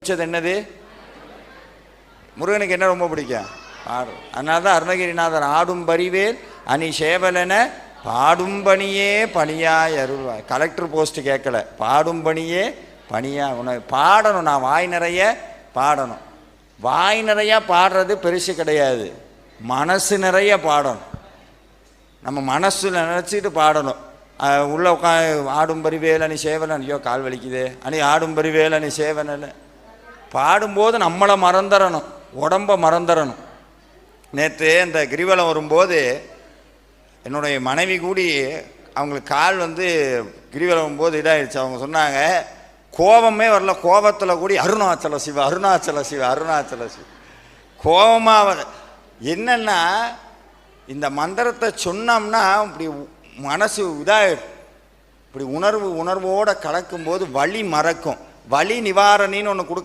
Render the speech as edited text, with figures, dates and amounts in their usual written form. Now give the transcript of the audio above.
பிடிச்சது என்னது? முருகனுக்கு என்ன ரொம்ப பிடிக்கும்? பாடும். அதனால தான் அருணகிரிநாதர் ஆடும் பரிவேல் அணி சேவலன பாடும் பணியே பணியாய் அருள்வாய். கலெக்டர் போஸ்ட் கேட்கல, பாடும் பணியே பணியா. உனக்கு பாடணும், நான் வாய் நிறைய பாடணும். வாய் நிறையா பாடுறது பெருசு கிடையாது, மனசு நிறைய பாடணும். நம்ம மனசில் நினச்சிட்டு பாடணும். உள்ளே ஆடும் பரிவேல் அணி சேவலன், ஐயோ கால் வலிக்குது அணி ஆடும் பரிவேல் அணி சேவலன். பாடும்போது நம்மளை மறந்துடணும், உடம்பை மறந்துடணும். நேற்று இந்த கிரிவலம் வரும்போது என்னுடைய மனைவி கூடி அவங்களுக்கு கால் கிரிவலம் போது இதாகிடுச்சு. அவங்க சொன்னாங்க கோபமே வரல, கோபத்தில் கூடி அருணாச்சல சிவ அருணாச்சல சிவ அருணாச்சல சிவ கோபமாக. என்னென்னா இந்த மந்திரத்தை சொன்னோம்னா இப்படி மனசு இதாகிடும். இப்படி உணர்வோடு கலக்கும்போது வலி மறக்கும். வலி நிவாரணின்னு ஒன்று கொடுக்க